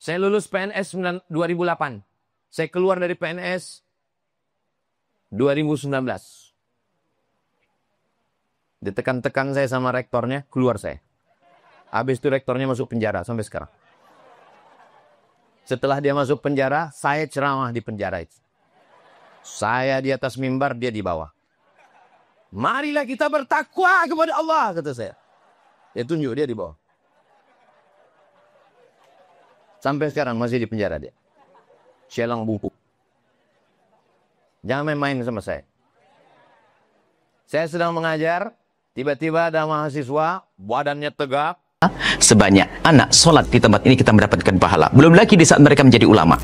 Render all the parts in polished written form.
Saya lulus PNS 2008. Saya keluar dari PNS 2019. Ditekan-tekan saya sama rektornya, keluar saya. Habis itu rektornya masuk penjara sampai sekarang. Setelah dia masuk penjara, saya ceramah di penjara itu. Saya di atas mimbar, dia di bawah. Marilah kita bertakwa kepada Allah, kata saya. Dia tunjuk, dia di bawah. Sampai sekarang masih di penjara dia. Sialang bungkuk. Jangan main-main sama saya. Saya sedang mengajar, tiba-tiba ada mahasiswa, badannya tegap. Sebanyak anak sholat di tempat ini kita mendapatkan pahala. Belum lagi di saat mereka menjadi ulama.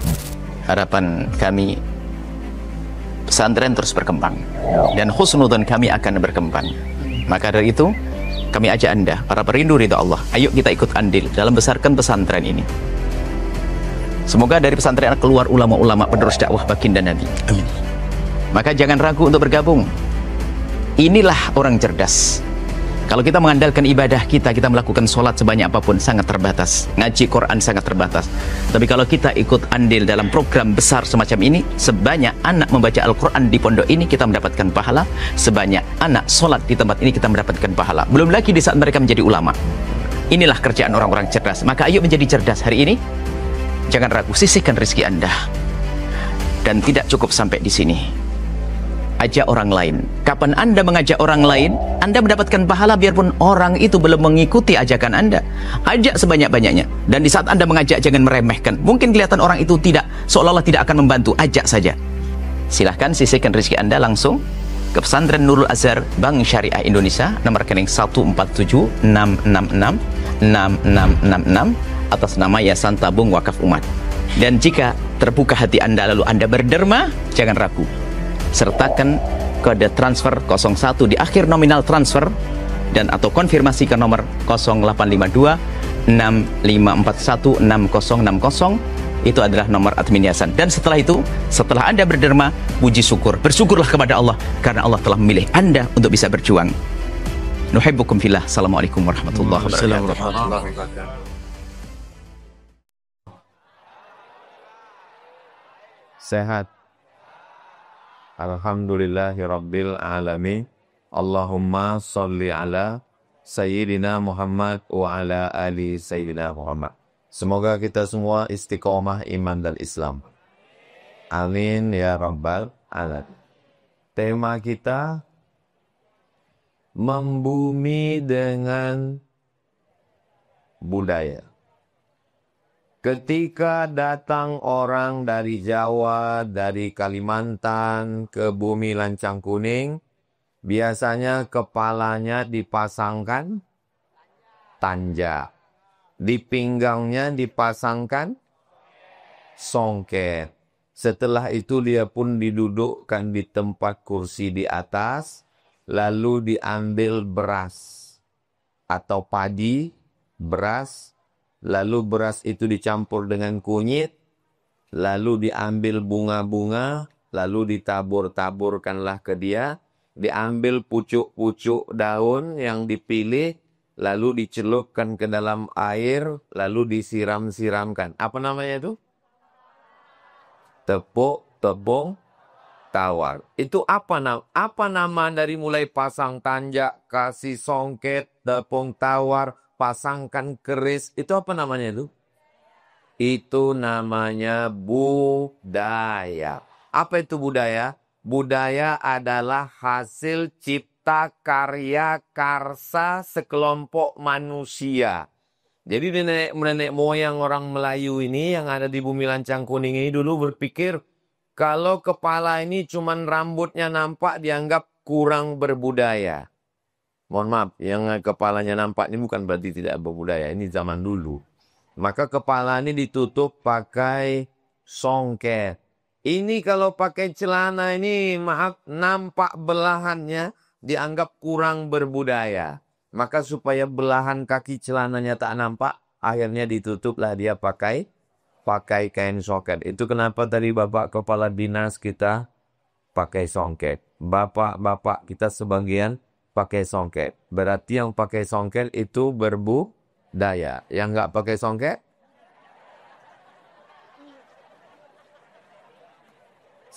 Harapan kami, pesantren terus berkembang. Dan husnudzon kami akan berkembang. Maka dari itu, kami ajak Anda, para perindu ridha Allah, ayo kita ikut andil dalam besarkan pesantren ini. Semoga dari pesantren keluar ulama-ulama penerus dakwah baginda Nabi. Amin. Maka jangan ragu untuk bergabung. Inilah orang cerdas. Kalau kita mengandalkan ibadah kita melakukan sholat sebanyak apapun sangat terbatas. Ngaji Quran sangat terbatas. Tapi kalau kita ikut andil dalam program besar semacam ini, sebanyak anak membaca Al-Quran di pondok ini kita mendapatkan pahala. Sebanyak anak sholat di tempat ini kita mendapatkan pahala. Belum lagi di saat mereka menjadi ulama. Inilah kerjaan orang-orang cerdas. Maka ayo menjadi cerdas hari ini. Jangan ragu, sisihkan rezeki Anda. Dan tidak cukup sampai di sini. Ajak orang lain. Kapan Anda mengajak orang lain, Anda mendapatkan pahala biarpun orang itu belum mengikuti ajakan Anda. Ajak sebanyak-banyaknya. Dan di saat Anda mengajak, jangan meremehkan. Mungkin kelihatan orang itu tidak, seolah-olah tidak akan membantu. Ajak saja. Silahkan sisihkan rezeki Anda langsung ke Pesantren Nurul Azhar Bank Syariah Indonesia, nomor rekening 147-666-6666 atas nama Yayasan Tabung Wakaf Umat. Dan jika terbuka hati Anda lalu Anda berderma, jangan ragu. Sertakan kode transfer 01 di akhir nominal transfer dan atau konfirmasi ke nomor 0852 6541 6060. Itu adalah nomor admin yayasan. Dan setelah itu, setelah Anda berderma, puji syukur, bersyukurlah kepada Allah karena Allah telah memilih Anda untuk bisa berjuang. Nuhibbukum fillah. Assalamualaikum warahmatullahi wabarakatuh. Sehat. Alhamdulillahirabbil alamin. Allahumma sholli ala Sayyidina Muhammad wa ala ali Sayyidina Muhammad. Semoga kita semua istiqomah iman dan Islam. Amin ya rabbal alamin. Tema kita membumi dengan budaya. Ketika datang orang dari Jawa, dari Kalimantan ke bumi Lancang Kuning, biasanya kepalanya dipasangkan tanja. Di pinggangnya dipasangkan songket. Setelah itu dia pun didudukkan di tempat kursi di atas, lalu diambil beras atau padi, beras. Lalu beras itu dicampur dengan kunyit, lalu diambil bunga-bunga, lalu ditabur-taburkanlah ke dia, diambil pucuk-pucuk daun yang dipilih, lalu dicelupkan ke dalam air, lalu disiram-siramkan. Apa namanya itu? Tepung tawar. Itu apa nama dari mulai pasang tanjak, kasih songket, tepung tawar, pasangkan keris, itu apa namanya itu? Itu namanya budaya. Apa itu budaya? Budaya adalah hasil cipta karya karsa sekelompok manusia. Jadi nenek moyang orang Melayu ini yang ada di bumi Lancang Kuning ini dulu berpikir kalau kepala ini cuman rambutnya nampak dianggap kurang berbudaya. Mohon maaf, yang kepalanya nampak ini bukan berarti tidak berbudaya. Ini zaman dulu. Maka kepala ini ditutup pakai songket. Ini kalau pakai celana ini maaf nampak belahannya dianggap kurang berbudaya. Maka supaya belahan kaki celananya tak nampak, akhirnya ditutuplah dia pakai kain songket. Itu kenapa tadi Bapak Kepala Dinas kita pakai songket. Bapak-bapak kita sebagian pakai songket. Berarti yang pakai songket itu berbudaya. Yang nggak pakai songket?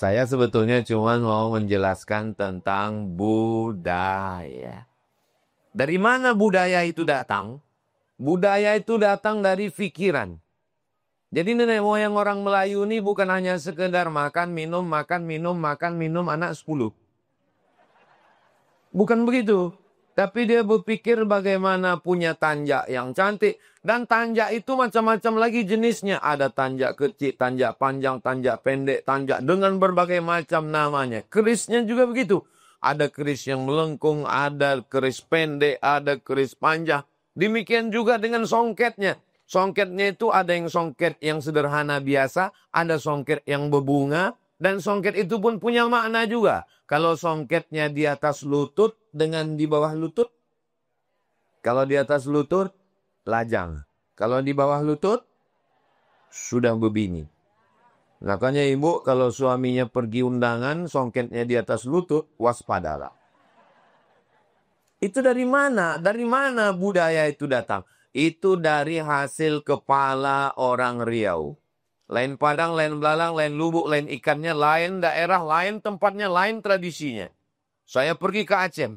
Saya sebetulnya cuma mau menjelaskan tentang budaya. Dari mana budaya itu datang? Budaya itu datang dari pikiran. Jadi nenek moyang orang Melayu ini bukan hanya sekedar makan, minum, makan, minum, makan, minum, anak 10. Bukan begitu. Tapi dia berpikir bagaimana punya tanjak yang cantik. Dan tanjak itu macam-macam lagi jenisnya. Ada tanjak kecil, tanjak panjang, tanjak pendek, tanjak dengan berbagai macam namanya. Kerisnya juga begitu. Ada keris yang melengkung, ada keris pendek, ada keris panjang. Demikian juga dengan songketnya. Songketnya itu ada yang songket yang sederhana biasa, ada songket yang berbunga, dan songket itu pun punya makna juga. Kalau songketnya di atas lutut dengan di bawah lutut. Kalau di atas lutut, lajang. Kalau di bawah lutut, sudah berbini. Makanya ibu kalau suaminya pergi undangan, songketnya di atas lutut, waspadalah. Itu dari mana? Dari mana budaya itu datang? Itu dari hasil kepala orang Riau. Lain Padang, lain Belalang, lain Lubuk, lain ikannya, lain daerah, lain tempatnya, lain tradisinya. Saya pergi ke Aceh.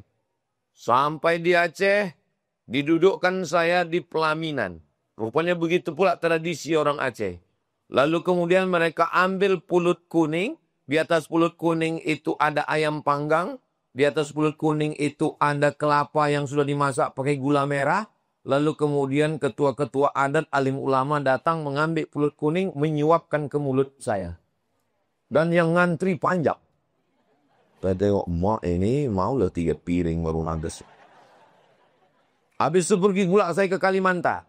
Sampai di Aceh, didudukkan saya di pelaminan. Rupanya begitu pula tradisi orang Aceh. Lalu kemudian mereka ambil pulut kuning. Di atas pulut kuning itu ada ayam panggang. Di atas pulut kuning itu ada kelapa yang sudah dimasak pakai gula merah. Lalu kemudian ketua-ketua adat alim ulama datang mengambil pulut kuning, menyuapkan ke mulut saya. Dan yang ngantri panjang. Saya tengok, mak ini maulah 3 piring baru nagas. Habis itu pergi pula saya ke Kalimantan.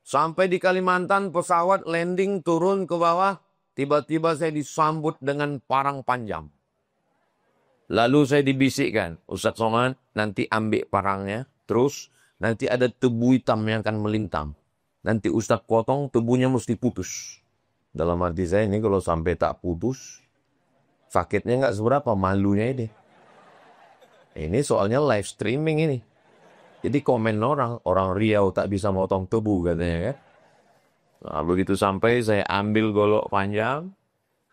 Sampai di Kalimantan pesawat landing turun ke bawah. Tiba-tiba saya disambut dengan parang panjang. Lalu saya dibisikkan, Ustaz Somad nanti ambil parangnya. Terus nanti ada tebu hitam yang akan melintang. Nanti Ustaz potong, tebunya mesti putus. Dalam arti saya ini kalau sampai tak putus, sakitnya nggak seberapa, malunya ini. Ini soalnya live streaming ini. Jadi komen orang Riau tak bisa motong tebu katanya kan. Nah, begitu sampai saya ambil golok panjang,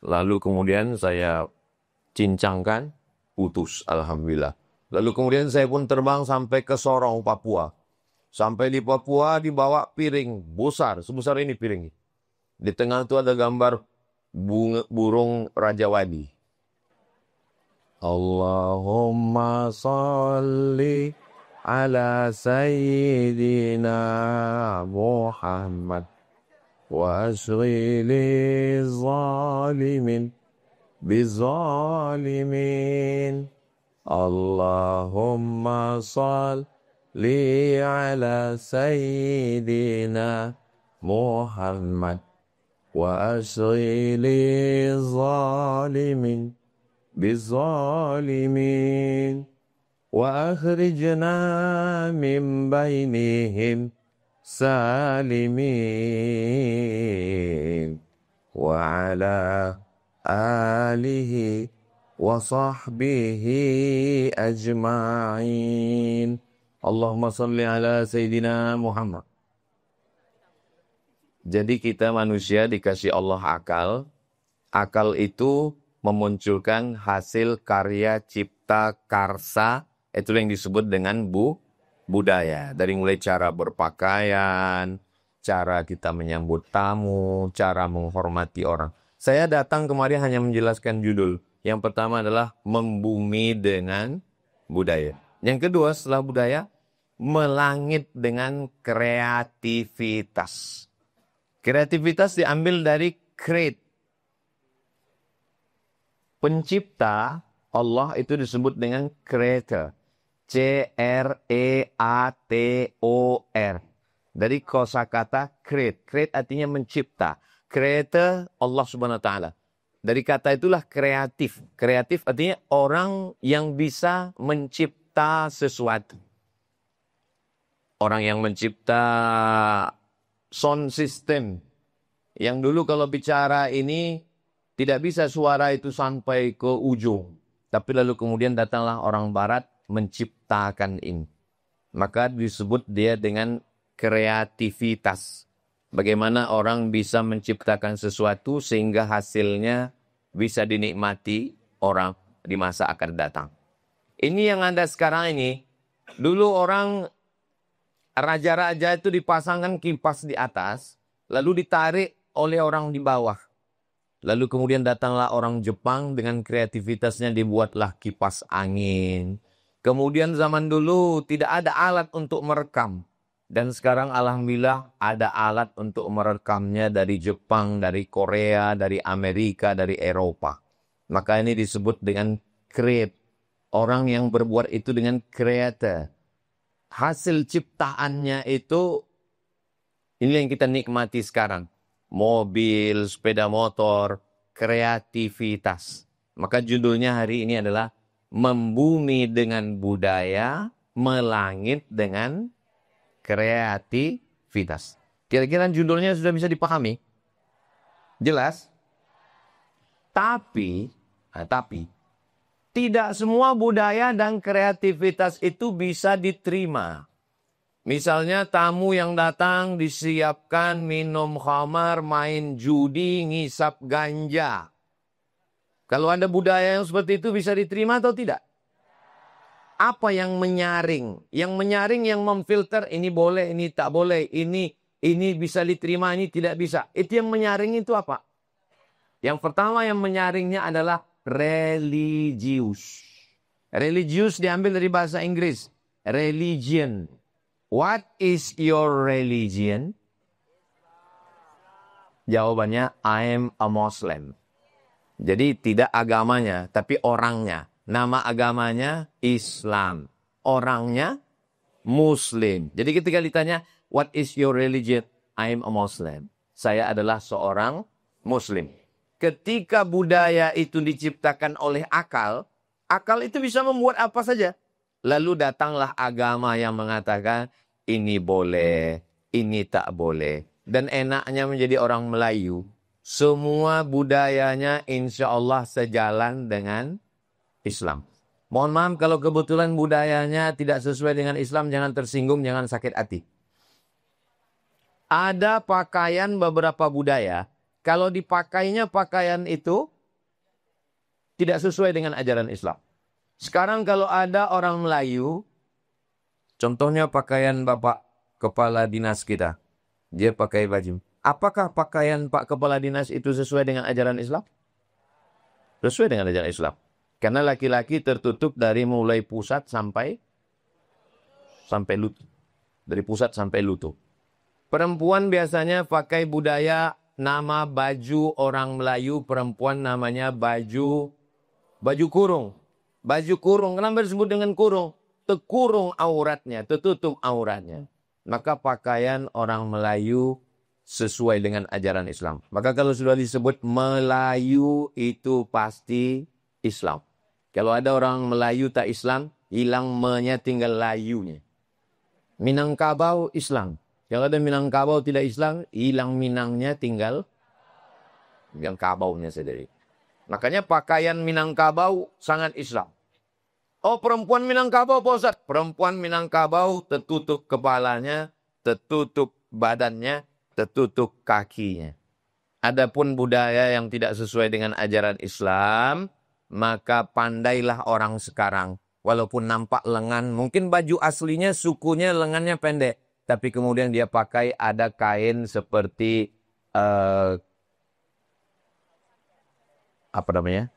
lalu kemudian saya cincangkan, putus alhamdulillah. Lalu kemudian saya pun terbang sampai ke Sorong, Papua. Sampai di Papua dibawa piring besar, sebesar ini piring. Di tengah itu ada gambar burung Raja Wadi. Allahumma salli ala sayyidina Muhammad wa asghili zalimin bizalimin. Allahumma salli ala sayyidina Muhammad wa asghili zalimin bizalimin wa akhrijna min bainihim salimin wa ala alihi wa sahbihi ajma'in. Allahumma salli ala Sayyidina Muhammad. Jadi kita manusia dikasih Allah akal. Akal itu memunculkan hasil karya cipta karsa. Itu yang disebut dengan budaya. Dari mulai cara berpakaian, cara kita menyambut tamu, cara menghormati orang. Saya datang kemarin hanya menjelaskan judul. Yang pertama adalah membumi dengan budaya. Yang kedua setelah budaya, melangit dengan kreativitas. Kreativitas diambil dari create. Pencipta Allah itu disebut dengan creator. C-R-E-A-T-O-R. Dari kosakata create. Create artinya mencipta. Creator Allah Subhanahu wa taala. Dari kata itulah kreatif. Kreatif artinya orang yang bisa mencipta sesuatu. Orang yang mencipta sound system. Yang dulu kalau bicara ini tidak bisa suara itu sampai ke ujung. Tapi lalu kemudian datanglah orang barat menciptakan ini. Maka disebut dia dengan kreativitas. Bagaimana orang bisa menciptakan sesuatu sehingga hasilnya bisa dinikmati orang di masa akan datang. Ini yang ada sekarang ini. Dulu orang raja-raja itu dipasangkan kipas di atas, lalu ditarik oleh orang di bawah. Lalu kemudian datanglah orang Jepang dengan kreativitasnya dibuatlah kipas angin. Kemudian zaman dulu tidak ada alat untuk merekam. Dan sekarang alhamdulillah ada alat untuk merekamnya dari Jepang, dari Korea, dari Amerika, dari Eropa. Maka ini disebut dengan create. Orang yang berbuat itu dengan creator. Hasil ciptaannya itu, ini yang kita nikmati sekarang. Mobil, sepeda motor, kreativitas. Maka judulnya hari ini adalah Membumi dengan Budaya, Melangit dengan Kreativitas. Kira-kira judulnya sudah bisa dipahami? Jelas? Tapi tidak semua budaya dan kreativitas itu bisa diterima. Misalnya tamu yang datang disiapkan minum khamar, main judi, ngisap ganja. Kalau ada budaya yang seperti itu bisa diterima atau tidak? Apa yang menyaring? Yang menyaring, yang memfilter, ini boleh, ini tak boleh, ini bisa diterima, ini tidak bisa. Itu yang menyaring itu apa? Yang pertama yang menyaringnya adalah religius. Religius diambil dari bahasa Inggris. Religion. What is your religion? Jawabannya, I am a Muslim. Jadi tidak agamanya, tapi orangnya. Nama agamanya Islam. Orangnya Muslim. Jadi ketika ditanya, what is your religion? I am a Muslim. Saya adalah seorang Muslim. Ketika budaya itu diciptakan oleh akal, akal itu bisa membuat apa saja. Lalu datanglah agama yang mengatakan, ini boleh, ini tak boleh. Dan enaknya menjadi orang Melayu, semua budayanya insya Allah sejalan dengan Islam. Mohon maaf kalau kebetulan budayanya tidak sesuai dengan Islam, jangan tersinggung, jangan sakit hati. Ada pakaian beberapa budaya, kalau dipakainya pakaian itu tidak sesuai dengan ajaran Islam. Sekarang kalau ada orang Melayu, contohnya pakaian Bapak Kepala Dinas kita, dia pakai baju. Apakah pakaian Pak Kepala Dinas itu sesuai dengan ajaran Islam? Sesuai dengan ajaran Islam. Karena laki-laki tertutup dari mulai pusat sampai lutut. Dari pusat sampai lutut. Perempuan biasanya pakai budaya nama baju orang Melayu, perempuan namanya baju kurung. Baju kurung, kenapa disebut dengan kurung? Terkurung auratnya, tertutup auratnya. Maka pakaian orang Melayu sesuai dengan ajaran Islam. Maka kalau sudah disebut Melayu itu pasti Islam. Kalau ada orang Melayu tak Islam, hilang me-nya tinggal layunya. Minangkabau Islam. Kalau ada Minangkabau tidak Islam, hilang Minangnya tinggal yang kabaunya sendiri. Makanya pakaian Minangkabau sangat Islam. Oh, perempuan Minangkabau, Pak Ustaz. Perempuan Minangkabau tertutup kepalanya, tertutup badannya, tertutup kakinya. Adapun budaya yang tidak sesuai dengan ajaran Islam, maka pandailah orang sekarang. Walaupun nampak lengan, mungkin baju aslinya sukunya lengannya pendek. Tapi kemudian dia pakai ada kain seperti, apa namanya?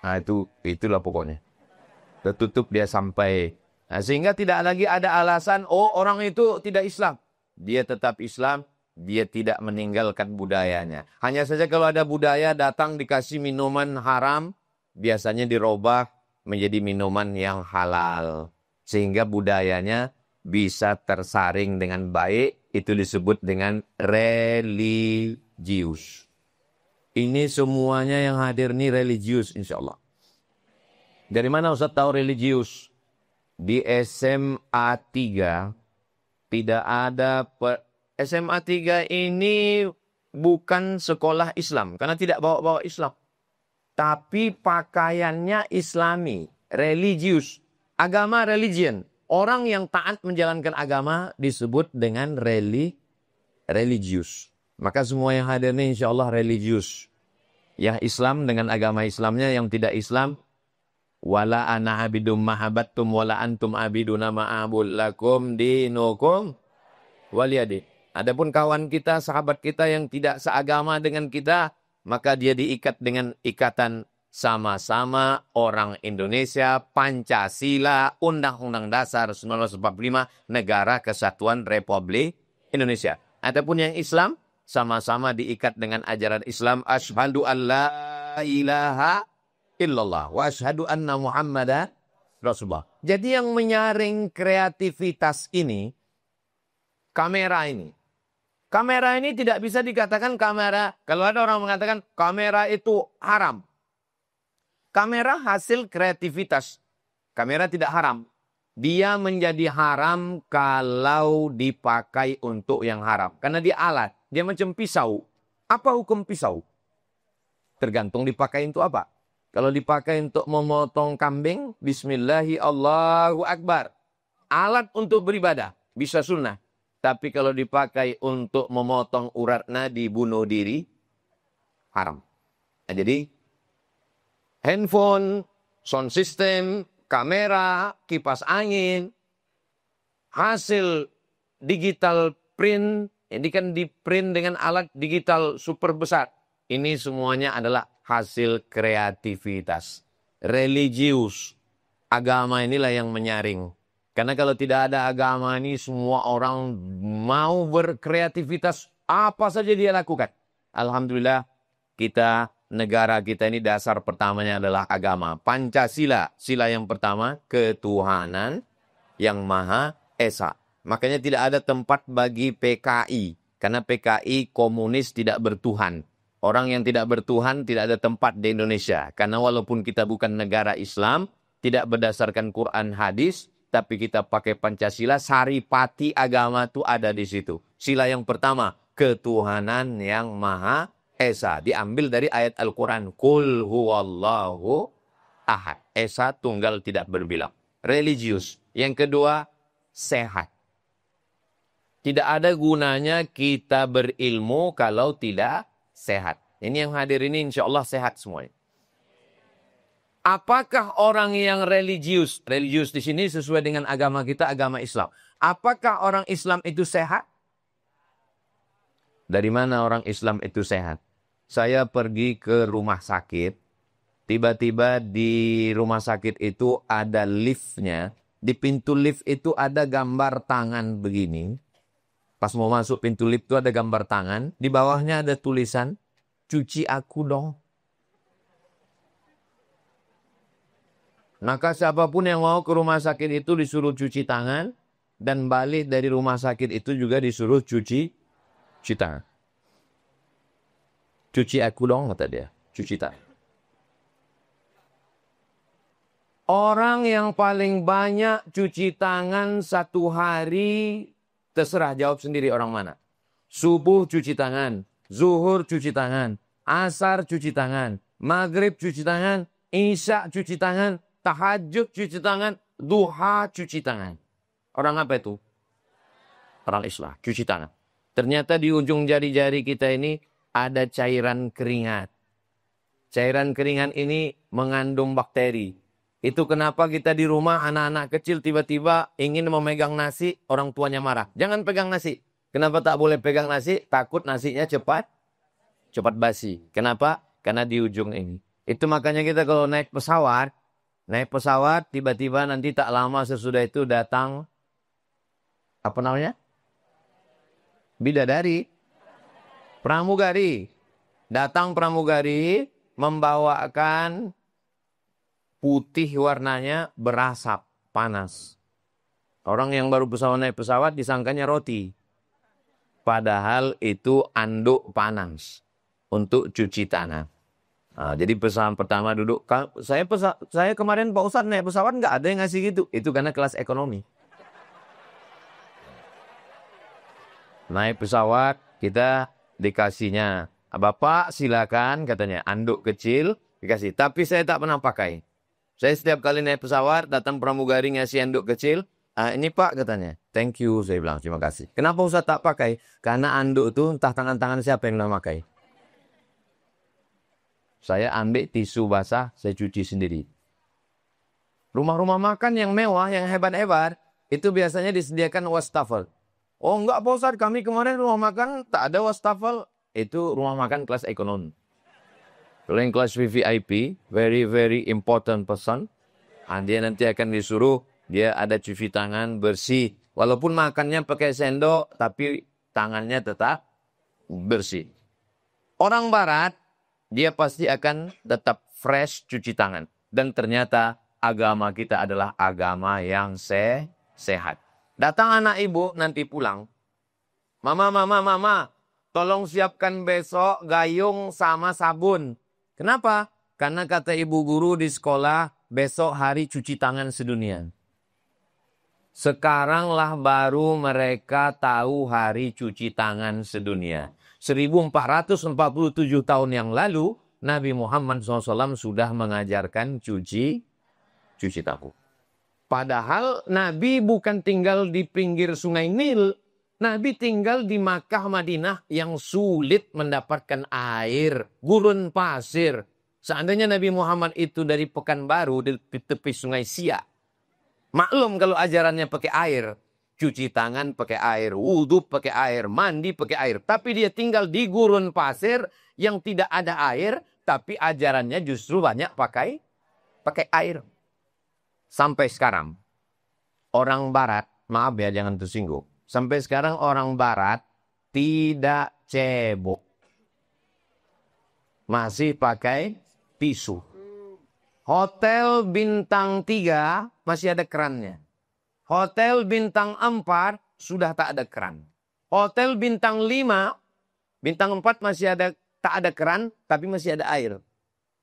Nah, itulah pokoknya. Tertutup dia sampai. Nah, sehingga tidak lagi ada alasan, oh orang itu tidak Islam. Dia tetap Islam, dia tidak meninggalkan budayanya. Hanya saja kalau ada budaya datang dikasih minuman haram, biasanya dirubah menjadi minuman yang halal. Sehingga budayanya bisa tersaring dengan baik, itu disebut dengan religius. Ini semuanya yang hadir ini religius insya Allah. Dari mana Ustaz tahu religius? Di SMA 3 tidak ada SMA 3 ini bukan sekolah Islam karena tidak bawa-bawa Islam. Tapi pakaiannya Islami, religius, agama religion. Orang yang taat menjalankan agama disebut dengan religius. Maka semua yang hadir ini insya Allah religius. Yang Islam dengan agama Islamnya, yang tidak Islam, wala ana abidum mahabattum wala antum abiduna ma'abul lakum dinukum waliyadi. Adapun kawan kita, sahabat kita yang tidak seagama dengan kita, maka dia diikat dengan ikatan sama-sama orang Indonesia, Pancasila, Undang-Undang Dasar 1945, Negara Kesatuan Republik Indonesia. Adapun yang Islam, sama-sama diikat dengan ajaran Islam. Asyhadu an la ilaha illallah wa asyhadu anna Muhammadan Rasulullah. Jadi yang menyaring kreativitas ini, kamera ini. Kamera ini tidak bisa dikatakan kamera. Kalau ada orang mengatakan kamera itu haram. Kamera hasil kreativitas. Kamera tidak haram. Dia menjadi haram kalau dipakai untuk yang haram. Karena dia alat. Dia macam pisau. Apa hukum pisau? Tergantung dipakai untuk apa. Kalau dipakai untuk memotong kambing, bismillahi Allahu Akbar. Alat untuk beribadah. Bisa sunnah. Tapi kalau dipakai untuk memotong urat nadi, bunuh diri, haram. Nah, jadi, handphone, sound system, kamera, kipas angin, hasil digital print, ini kan di print dengan alat digital super besar. Ini semuanya adalah hasil kreativitas. Religius. Agama inilah yang menyaring. Karena kalau tidak ada agama ini, semua orang mau berkreativitas, apa saja dia lakukan. Alhamdulillah, negara kita ini dasar pertamanya adalah agama. Pancasila, sila yang pertama, ketuhanan yang Maha Esa. Makanya tidak ada tempat bagi PKI. Karena PKI komunis tidak bertuhan. Orang yang tidak bertuhan tidak ada tempat di Indonesia. Karena walaupun kita bukan negara Islam, tidak berdasarkan Quran hadis, tapi kita pakai Pancasila, saripati agama itu ada di situ. Sila yang pertama, ketuhanan yang Maha Esa. Diambil dari ayat Al-Quran. Qul huwallahu ahad. Esa tunggal tidak berbilang. Religius. Yang kedua, sehat. Tidak ada gunanya kita berilmu kalau tidak sehat. Ini yang hadir ini insya Allah sehat semuanya. Apakah orang yang religius di sini sesuai dengan agama kita, agama Islam. Apakah orang Islam itu sehat? Dari mana orang Islam itu sehat? Saya pergi ke rumah sakit. Tiba-tiba di rumah sakit itu ada liftnya. Di pintu lift itu ada gambar tangan begini. Pas mau masuk pintu lift itu ada gambar tangan. Di bawahnya ada tulisan, cuci aku dong. Maka siapapun yang mau ke rumah sakit itu disuruh cuci tangan. Dan balik dari rumah sakit itu juga disuruh cuci tangan. Cuci aku dong, kata dia. Cuci tangan. Orang yang paling banyak cuci tangan satu hari, terserah jawab sendiri orang mana. Subuh cuci tangan, zuhur cuci tangan, asar cuci tangan, maghrib cuci tangan, isya cuci tangan, tahajud cuci tangan, duha cuci tangan. Orang apa itu? Orang Islam, cuci tangan. Ternyata di ujung jari-jari kita ini ada cairan keringat. Cairan keringat ini mengandung bakteri. Itu kenapa kita di rumah anak-anak kecil tiba-tiba ingin memegang nasi, orang tuanya marah. Jangan pegang nasi. Kenapa tak boleh pegang nasi? Takut nasinya cepat basi. Kenapa? Karena di ujung ini. Itu makanya kita kalau naik pesawat tiba-tiba nanti tak lama sesudah itu datang, apa namanya? Bidadari. Pramugari. Datang pramugari membawakan putih warnanya berasap, panas. Orang yang baru naik pesawat disangkanya roti. Padahal itu anduk panas untuk cuci tangan. Nah, jadi pesan pertama duduk. Saya kemarin Pak Ustadz naik pesawat nggak ada yang ngasih gitu. Itu karena kelas ekonomi. Naik pesawat kita dikasihnya. Bapak silakan katanya. Anduk kecil dikasih. Tapi saya tak pernah pakai. Saya setiap kali naik pesawat, datang pramugari ngasih anduk kecil. Ini Pak katanya. Thank you, saya bilang. Terima kasih. Kenapa Ustaz tak pakai? Karena anduk itu entah tangan-tangan siapa yang nak pakai. Saya ambil tisu basah, saya cuci sendiri. Rumah-rumah makan yang mewah, yang hebat-hebat, itu biasanya disediakan wastafel. Oh enggak Pak Ustadz, kami kemarin rumah makan tak ada wastafel. Itu rumah makan kelas ekonomi. Kalau yang kelas VVIP, very very important person, dia nanti akan disuruh, dia ada cuci tangan bersih. Walaupun makannya pakai sendok, tapi tangannya tetap bersih. Orang barat, dia pasti akan tetap fresh cuci tangan. Dan ternyata agama kita adalah agama yang sehat. Datang anak ibu nanti pulang. Mama, tolong siapkan besok gayung sama sabun. Kenapa? Karena kata ibu guru di sekolah, besok hari cuci tangan sedunia. Sekaranglah baru mereka tahu hari cuci tangan sedunia. 1447 tahun yang lalu, Nabi Muhammad SAW sudah mengajarkan cuci tangan. Padahal Nabi bukan tinggal di pinggir sungai Nil. Nabi tinggal di Makkah Madinah yang sulit mendapatkan air. Gurun pasir. Seandainya Nabi Muhammad itu dari Pekanbaru di tepi sungai Siak. Maklum kalau ajarannya pakai air. Cuci tangan pakai air. Wudhu pakai air. Mandi pakai air. Tapi dia tinggal di gurun pasir yang tidak ada air. Tapi ajarannya justru banyak pakai air. Sampai sekarang, orang barat, maaf ya jangan tersinggung. Sampai sekarang orang barat tidak cebok. Masih pakai tisu. Hotel bintang 3 masih ada kerannya. Hotel bintang 4 sudah tak ada keran. Hotel bintang 5, bintang 4 masih tak ada keran, tapi masih ada air.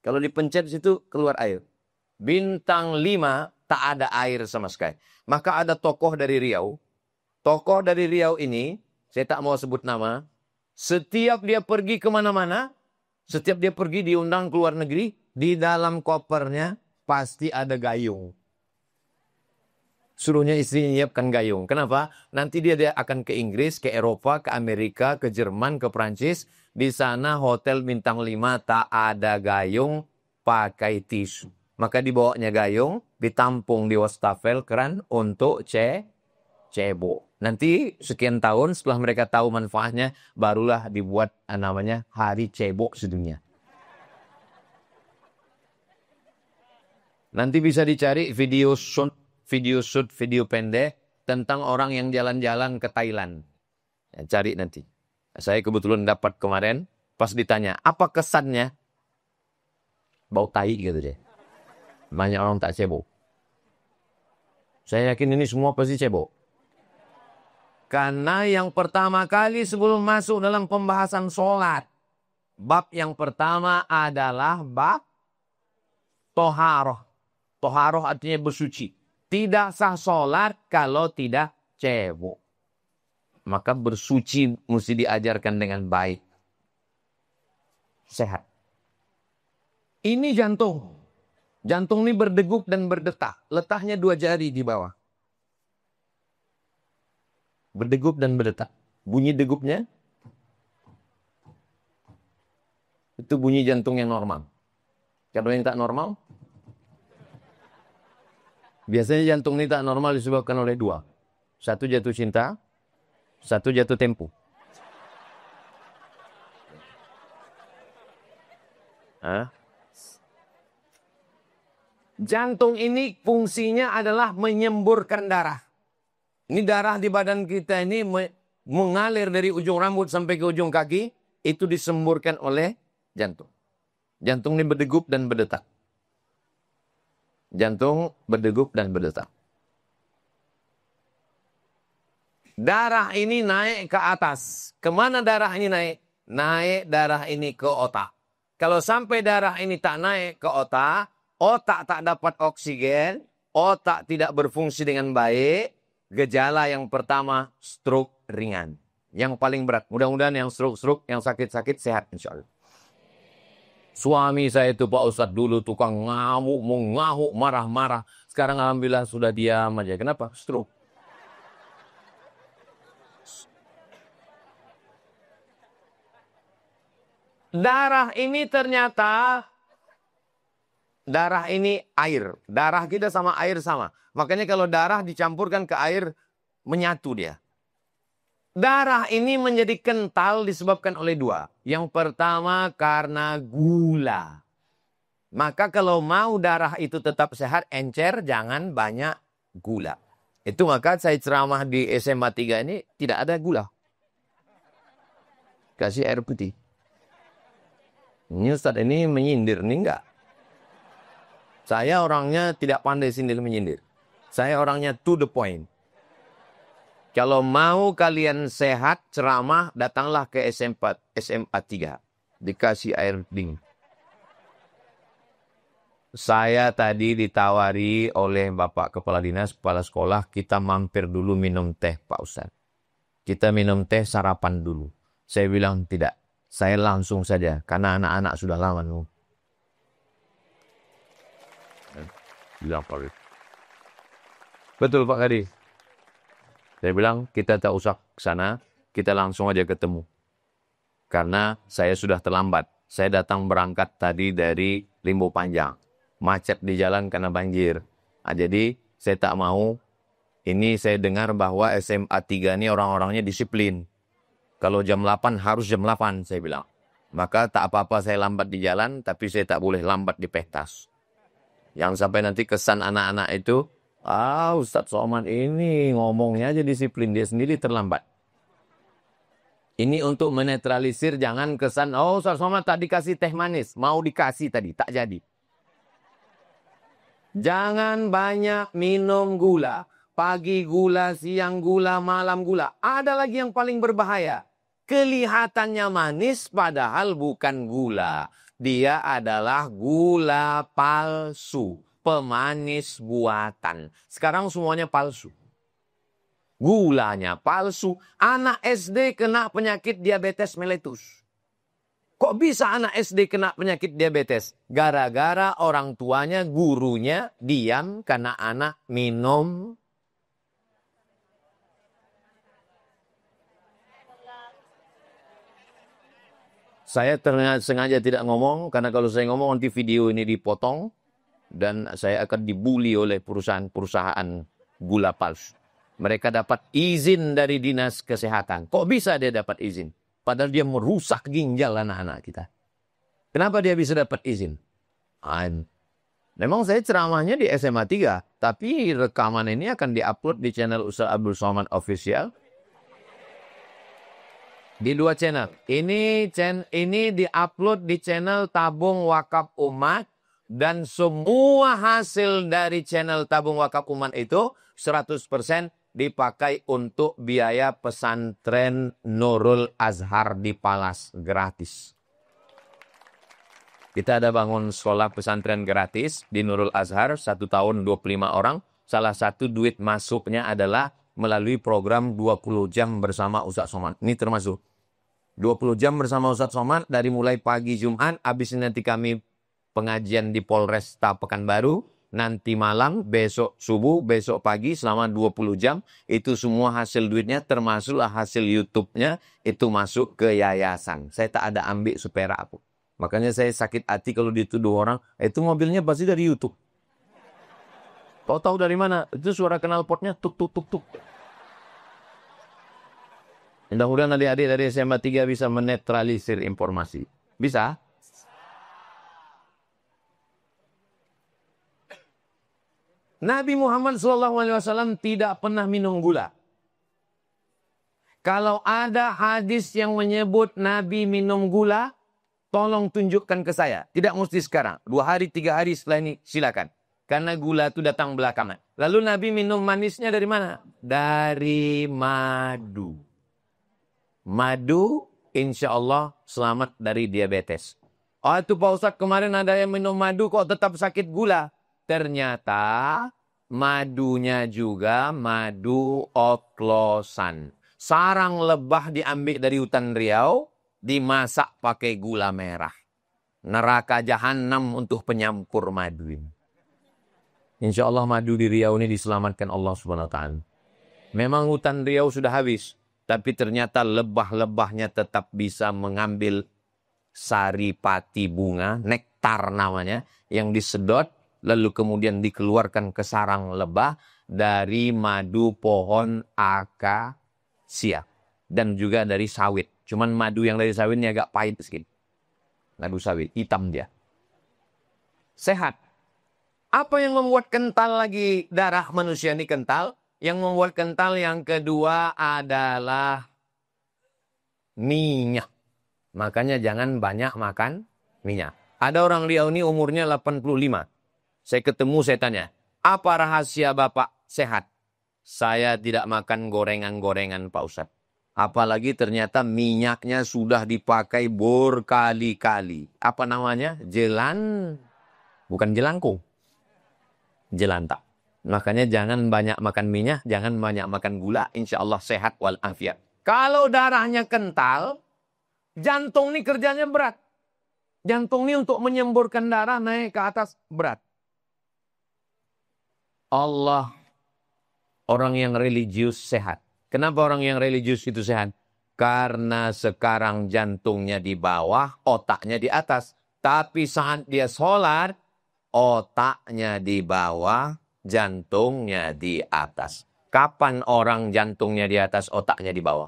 Kalau dipencet situ keluar air. Bintang 5 tak ada air sama sekali. Maka ada tokoh dari Riau. Tokoh dari Riau ini, saya tak mau sebut nama. Setiap dia pergi kemana-mana, setiap dia pergi diundang ke luar negeri, di dalam kopernya pasti ada gayung. Suruhnya istrinya nyiapkan gayung. Kenapa? Nanti dia akan ke Inggris, ke Eropa, ke Amerika, ke Jerman, ke Prancis. Di sana hotel bintang 5 tak ada gayung, pakai tisu. Maka dibawanya gayung, ditampung di wastafel keran untuk cebok. Nanti sekian tahun setelah mereka tahu manfaatnya, barulah dibuat namanya Hari Cebok Sedunia. Nanti bisa dicari video pendek tentang orang yang jalan-jalan ke Thailand. Ya, cari nanti. Saya kebetulan dapat kemarin, pas ditanya, apa kesannya? Bau tai gitu deh. Banyak orang tak cebok. Saya yakin ini semua pasti cebok. Karena yang pertama kali sebelum masuk dalam pembahasan sholat. Bab yang pertama adalah bab toharoh. Toharoh artinya bersuci. Tidak sah sholat kalau tidak cebok. Maka bersuci mesti diajarkan dengan baik. Sehat. Ini jantung. Jantung ini berdegup dan berdetak. Letaknya 2 jari di bawah. Berdegup dan berdetak. Bunyi degupnya itu bunyi jantung yang normal. Kalau yang tak normal, biasanya jantung ini tak normal disebabkan oleh 2. Satu jatuh cinta, satu jatuh tempo. Jantung ini fungsinya adalah menyemburkan darah. Ini darah di badan kita ini mengalir dari ujung rambut sampai ke ujung kaki. Itu disemburkan oleh jantung. Jantung ini berdegup dan berdetak. Jantung berdegup dan berdetak. Darah ini naik ke atas. Kemana darah ini naik? Naik darah ini ke otak. Kalau sampai darah ini tak naik ke otak, otak tak dapat oksigen, otak tidak berfungsi dengan baik, gejala yang pertama stroke ringan. Yang paling berat. Mudah-mudahan yang stroke, yang sakit-sakit sehat insya Allah. Suami saya itu Pak Ustadz dulu tukang ngamuk, mengahuk, marah-marah. Sekarang alhamdulillah sudah diam aja. Kenapa? Stroke. Darah ini ternyata Darah ini air. Darah kita sama air sama. Makanya kalau darah dicampurkan ke air, menyatu dia. Darah ini menjadi kental disebabkan oleh dua. Yang pertama karena gula. Maka kalau mau darah itu tetap sehat, encer, jangan banyak gula. Itu maka saya ceramah di SMA 3 ini tidak ada gula. Kasih air putih. Ini Ustaz ini menyindir, ini enggak. Saya orangnya tidak pandai sindir-menyindir. Saya orangnya to the point. Kalau mau kalian sehat, ceramah, datanglah ke SMA 3. Dikasih air dingin. Saya tadi ditawari oleh Bapak Kepala Dinas, Kepala Sekolah, kita mampir dulu minum teh, Pak Ustaz. Kita minum teh sarapan dulu. Saya bilang tidak. Saya langsung saja, karena anak-anak sudah lama nunggu. Bilang Pak. Betul Pak Kadi. Saya bilang, kita tak usah ke sana, kita langsung aja ketemu. Karena saya sudah terlambat. Saya datang berangkat tadi dari Limbo Panjang. Macet di jalan karena banjir. Nah, jadi, saya tak mau. Ini saya dengar bahwa SMA 3 ini orang-orangnya disiplin. Kalau jam 8 harus jam 8, saya bilang. Maka tak apa-apa saya lambat di jalan, tapi saya tak boleh lambat di pentas. Yang sampai nanti kesan anak-anak itu, Ustadz Somad ini ngomongnya aja disiplin, dia sendiri terlambat. Ini untuk menetralisir, jangan kesan, Ustadz Somad tak dikasih teh manis, mau dikasih tadi, tak jadi. Jangan banyak minum gula. Pagi gula, siang gula, malam gula. Ada lagi yang paling berbahaya. Kelihatannya manis padahal bukan gula. Dia adalah gula palsu. Pemanis buatan. Sekarang semuanya palsu. Gulanya palsu. Anak SD kena penyakit diabetes meletus. Kok bisa anak SD kena penyakit diabetes? Gara-gara orang tuanya, gurunya diam karena anak minum. Saya sengaja tidak ngomong, karena kalau saya ngomong nanti video ini dipotong. Dan saya akan dibully oleh perusahaan-perusahaan gula palsu. Mereka dapat izin dari Dinas Kesehatan. Kok bisa dia dapat izin? Padahal dia merusak ginjal anak-anak kita. Kenapa dia bisa dapat izin? Memang saya ceramahnya di SMA 3. Tapi rekaman ini akan diupload di channel Ustaz Abdul Somad Official. Di 2 channel. Ini diupload di channel Tabung Wakaf Umat. Dan semua hasil dari channel Tabung Wakaf Umat itu 100% dipakai untuk biaya pesantren Nurul Azhar di Palas gratis. Kita ada bangun sekolah pesantren gratis di Nurul Azhar 1 tahun 25 orang. Salah satu duit masuknya adalah melalui program 20 jam bersama Ustaz Somad. Ini termasuk 20 jam bersama Ustaz Somad dari mulai pagi Jumat, habis ini nanti kami pengajian di Polresta Pekanbaru, nanti malam, besok subuh, besok pagi selama 20 jam. Itu semua hasil duitnya termasuklah hasil YouTube-nya itu masuk ke yayasan. Saya tak ada ambil seperak apa. Makanya saya sakit hati kalau dituduh orang, itu mobilnya pasti dari YouTube. Tahu dari mana? Itu suara knalpotnya tuk tuk tuk tuk. Mudah-mudahan adik-adik dari SMA 3 bisa menetralisir informasi. Bisa? Nabi Muhammad SAW tidak pernah minum gula. Kalau ada hadis yang menyebut Nabi minum gula, tolong tunjukkan ke saya. Tidak mesti sekarang. 2 hari, 3 hari setelah ini silakan. Karena gula itu datang belakangan. Lalu Nabi minum manisnya dari mana? Dari madu. Madu insya Allah selamat dari diabetes. Itu Pak Ustadz kemarin ada yang minum madu kok tetap sakit gula. Ternyata madunya juga madu oplosan. Sarang lebah diambil dari hutan Riau, dimasak pakai gula merah. Neraka jahanam untuk penyampur madu ini. Insya Allah madu di Riau ini diselamatkan Allah Subhanahu wa Ta'ala. Memang hutan Riau sudah habis, tapi ternyata lebah-lebahnya tetap bisa mengambil sari pati bunga, nektar nektar namanya, yang disedot lalu kemudian dikeluarkan ke sarang lebah dari madu pohon akasia dan juga dari sawit. Cuman madu yang dari sawit ini agak pahit sedikit. Madu sawit, hitam dia. Sehat. Apa yang membuat kental lagi darah manusia ini kental? Yang membuat kental yang kedua adalah minyak. Makanya jangan banyak makan minyak. Ada orang Riau ini umurnya 85. Saya ketemu, saya tanya, apa rahasia Bapak sehat? Saya tidak makan gorengan-gorengan Pak Ustadz. Apalagi ternyata minyaknya sudah dipakai berkali-kali. Apa namanya? Bukan jelangkung. Jelantah. Makanya jangan banyak makan minyak, jangan banyak makan gula. Insya Allah sehat walafiat. Kalau darahnya kental, jantung ini kerjanya berat. Jantung ini untuk menyemburkan darah naik ke atas berat. Allah, orang yang religius sehat. Kenapa orang yang religius itu sehat? Karena sekarang jantungnya di bawah, otaknya di atas. Tapi saat dia sholat, otaknya di bawah, jantungnya di atas. Kapan orang jantungnya di atas, otaknya di bawah?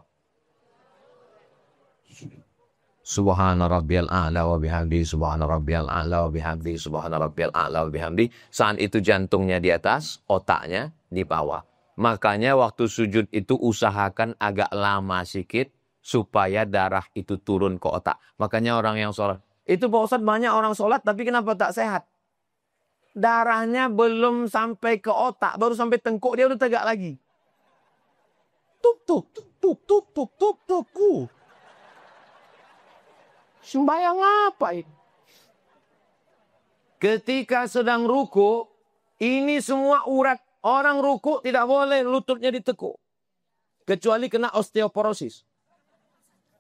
Subhana rabbiyal a'la wa bihamdi, subhana rabbiyal a'la wa bihamdi, subhana rabbiyal a'la wa bihamdi. Saat itu jantungnya di atas, otaknya di bawah. Makanya waktu sujud itu usahakan agak lama sedikit supaya darah itu turun ke otak. Makanya orang yang sholat. Itu Pak Ustadz banyak orang sholat tapi kenapa tak sehat? Darahnya belum sampai ke otak, baru sampai tengkuk dia udah tegak lagi. Tup tup tup tup tup tup tup tup. Sembayang apa ini? Ketika sedang ruku, ini semua urat. Orang ruku tidak boleh lututnya ditekuk. Kecuali kena osteoporosis.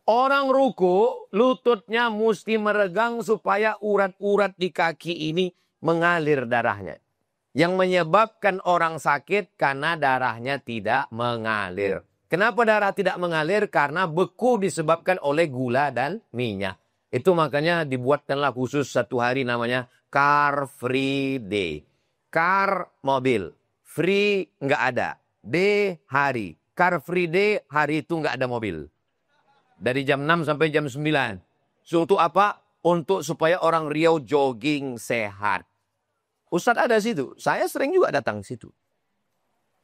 Orang ruku, lututnya mesti meregang supaya urat-urat di kaki ini mengalir darahnya. Yang menyebabkan orang sakit karena darahnya tidak mengalir. Kenapa darah tidak mengalir? Karena beku disebabkan oleh gula dan minyak. Itu makanya dibuatkanlah khusus satu hari namanya Car Free Day. Car mobil, free nggak ada. Day hari. Car Free Day hari itu nggak ada mobil. Dari jam 6 sampai jam 9. So, untuk apa? Untuk supaya orang Riau jogging sehat. Ustadz ada situ. Saya sering juga datang situ.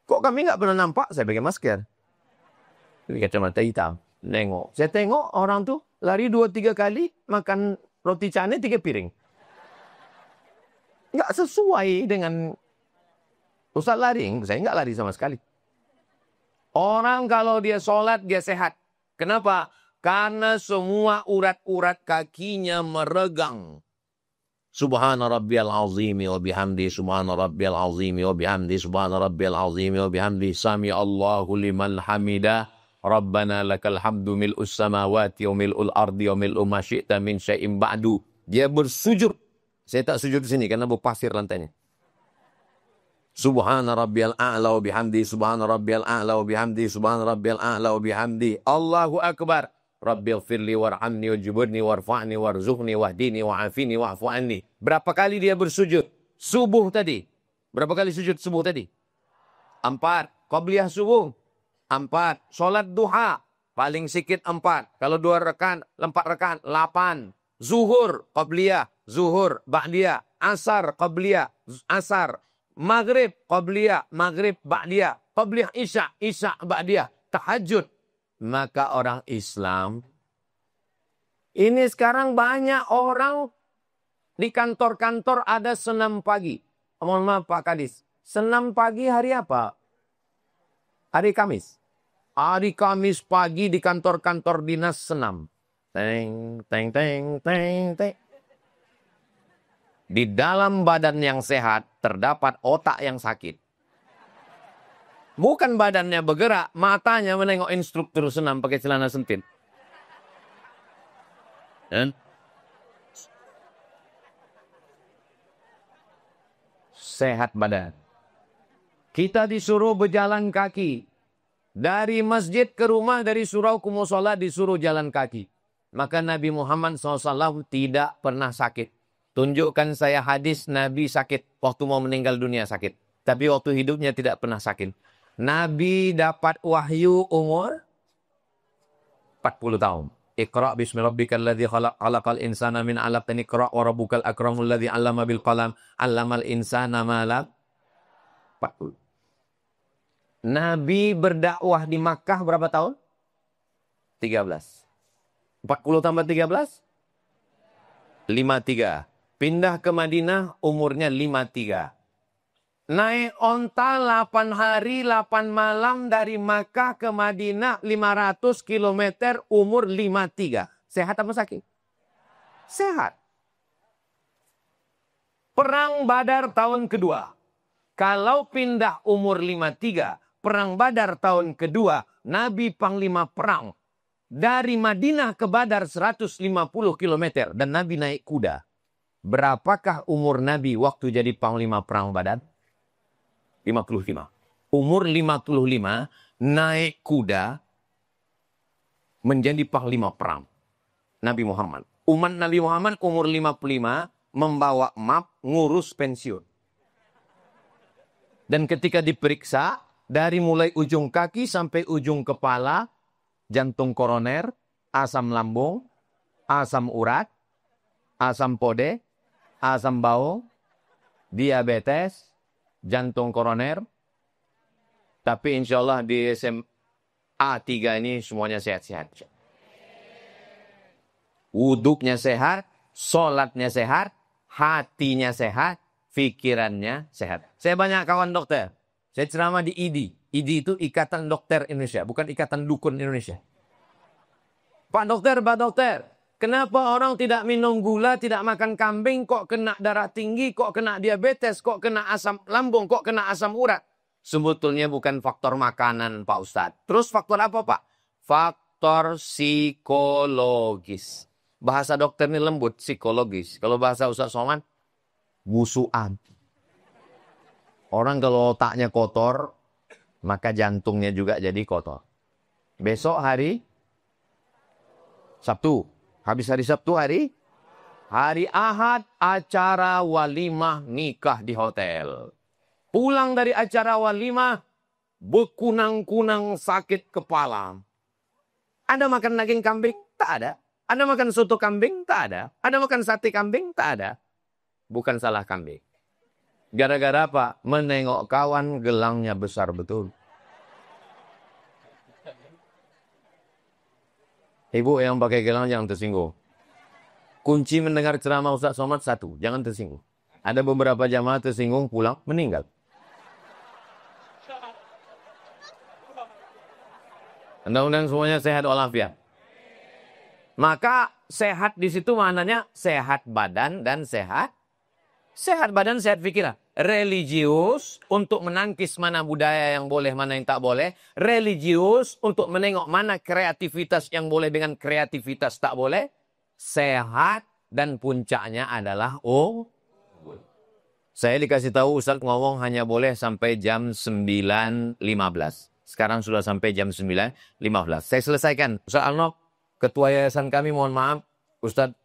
Kok kami nggak pernah nampak? Saya pakai masker. Pakai kacamata hitam. Nengok. Saya tengok orang tuh lari 2-3 kali makan roti canai 3 piring. Nggak sesuai dengan Ustaz lari. Saya nggak lari sama sekali. Orang kalau dia sholat dia sehat. Kenapa? Karena semua urat-urat kakinya meregang. Subhana rabbiyal azimi wa bihamdi, subhana rabbiyal azimi wa bihamdi, subhana rabbiyal azimi wa bihamdi, sami Allahu liman hamidah. Rabbana lakal hamdu mil'us samawati wa mil'ul ardi wa mil'u ma syi'ta min syai'in ba'du. Dia bersujud. Saya tak sujud di sini karena berpasir lantainya. Subhana rabbiyal a'la wa bihamdi, subhana rabbiyal a'la wa bihamdi, subhana rabbiyal a'la wa bihamdi. Allahu akbar. Rabbighfirli warhamni wajburni warfa'ni warzuqni wahdini wa'afini wa'fu anni. Berapa kali dia bersujud? Subuh tadi. Berapa kali sujud subuh tadi? 4. Qabliyah subuh. 4. Sholat duha. Paling sikit 4. Kalau 2 rekan, 4 rekan, 8. Zuhur, qabliyah. Zuhur, ba'diyah. Asar, qabliyah. Asar. Maghrib, qabliyah. Maghrib, ba'diyah. Qabliyah isya. Isya, ba'diyah. Tahajud. Maka orang Islam, ini sekarang banyak orang di kantor-kantor ada senam pagi. Mohon maaf Pak Kadis. Senam pagi hari apa? Hari Kamis. Hari Kamis pagi di kantor-kantor dinas senam. Teng, teng, teng, teng, teng. Di dalam badan yang sehat terdapat otak yang sakit. Bukan badannya bergerak, matanya menengok instruktur senam pakai celana sempit. Sehat badan. Kita disuruh berjalan kaki. Dari masjid ke rumah, dari surau ke musola disuruh jalan kaki. Maka Nabi Muhammad SAW tidak pernah sakit. Tunjukkan saya hadis Nabi sakit. Waktu mau meninggal dunia sakit. Tapi waktu hidupnya tidak pernah sakit. Nabi dapat wahyu umur 40 tahun. Iqra' bismi rabbikal ladzi khalaq, khalaqal insana min 'alaq, iqra' wa rabbukal akramul ladzi 'allama bil qalam, 'allamal insana ma lam 40. Nabi berdakwah di Makkah berapa tahun? 13. 40 tambah 13? 53. Pindah ke Madinah umurnya 53. Naik onta 8 hari 8 malam dari Makkah ke Madinah 500 km umur 53. Sehat apa sakit? Sehat. Perang Badar tahun kedua. Kalau pindah umur 53, perang Badar tahun kedua, Nabi panglima perang. Dari Madinah ke Badar 150 km dan Nabi naik kuda. Berapakah umur Nabi waktu jadi panglima perang Badar? 55. Umur 55 naik kuda menjadi panglima perang Nabi Muhammad. Umat Nabi Muhammad umur 55 membawa map ngurus pensiun. Dan ketika diperiksa dari mulai ujung kaki sampai ujung kepala, jantung koroner, asam lambung, asam urat, asam pode, asam bau, diabetes, jantung koroner. Tapi insya Allah di SMA 3 ini semuanya sehat-sehat. Wuduknya sehat, sholatnya sehat, hatinya sehat, pikirannya sehat. Saya banyak kawan dokter. Saya ceramah di IDI. IDI itu Ikatan Dokter Indonesia, bukan Ikatan Dukun Indonesia. Pak dokter, kenapa orang tidak minum gula, tidak makan kambing, kok kena darah tinggi, kok kena diabetes, kok kena asam lambung, kok kena asam urat? Sebetulnya bukan faktor makanan, Pak Ustadz. Terus faktor apa, Pak? Faktor psikologis. Bahasa dokter ini lembut, psikologis. Kalau bahasa Ustadz Somad, busuan. Orang kalau otaknya kotor, maka jantungnya juga jadi kotor. Besok hari Sabtu. Habis hari Sabtu hari Ahad acara walimah nikah di hotel. Pulang dari acara walimah bekunang-kunang sakit kepala. Ada makan daging kambing? Tak ada. Ada makan soto kambing? Tak ada. Ada makan sate kambing? Tak ada. Bukan salah kambing. Gara-gara apa? Menengok kawan gelangnya besar betul. Ibu yang pakai gelang jangan tersinggung. Kunci mendengar ceramah Ustaz Somad satu, jangan tersinggung. Ada beberapa jamaah tersinggung pulang meninggal. Mudah-mudahan semuanya sehat walafiat. Maka sehat di situ maknanya sehat badan dan sehat badan, sehat pikiran. Religius untuk menangkis mana budaya yang boleh, mana yang tak boleh. Religius untuk menengok mana kreativitas yang boleh dengan kreativitas tak boleh. Sehat dan puncaknya adalah saya dikasih tahu Ustaz ngomong hanya boleh sampai jam 9.15. Sekarang sudah sampai jam 9.15. Saya selesaikan. Ustaz Arnold, ketua yayasan kami, mohon maaf. Ustaz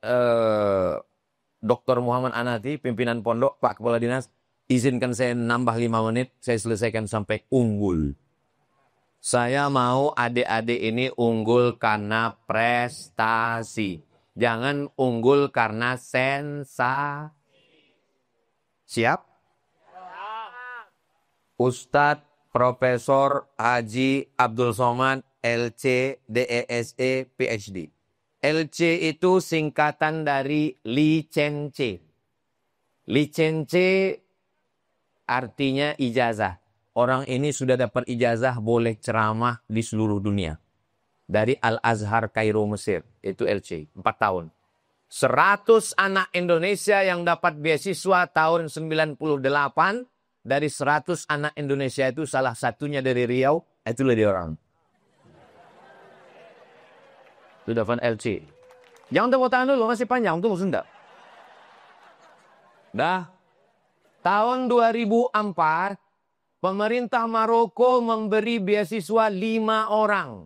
Dr. Muhammad Anati, pimpinan pondok, Pak Kepala Dinas, izinkan saya nambah 5 menit, saya selesaikan sampai unggul. Saya mau adik-adik ini unggul karena prestasi. Jangan unggul karena sensasi. Siap? Ustadz Profesor Haji Abdul Somad, LC, DESE, PhD. LC itu singkatan dari licence. Licence artinya ijazah. Orang ini sudah dapat ijazah boleh ceramah di seluruh dunia. Dari Al-Azhar Kairo Mesir. Itu LC. 4 tahun. 100 anak Indonesia yang dapat beasiswa tahun 98. Dari 100 anak Indonesia itu salah satunya dari Riau. Itulah dia orang. Itu dapat LC. Jangan tepuk tangan dulu, masih panjang. Tunggu sebentar. Dah. Tahun 2004, pemerintah Maroko memberi beasiswa 5 orang.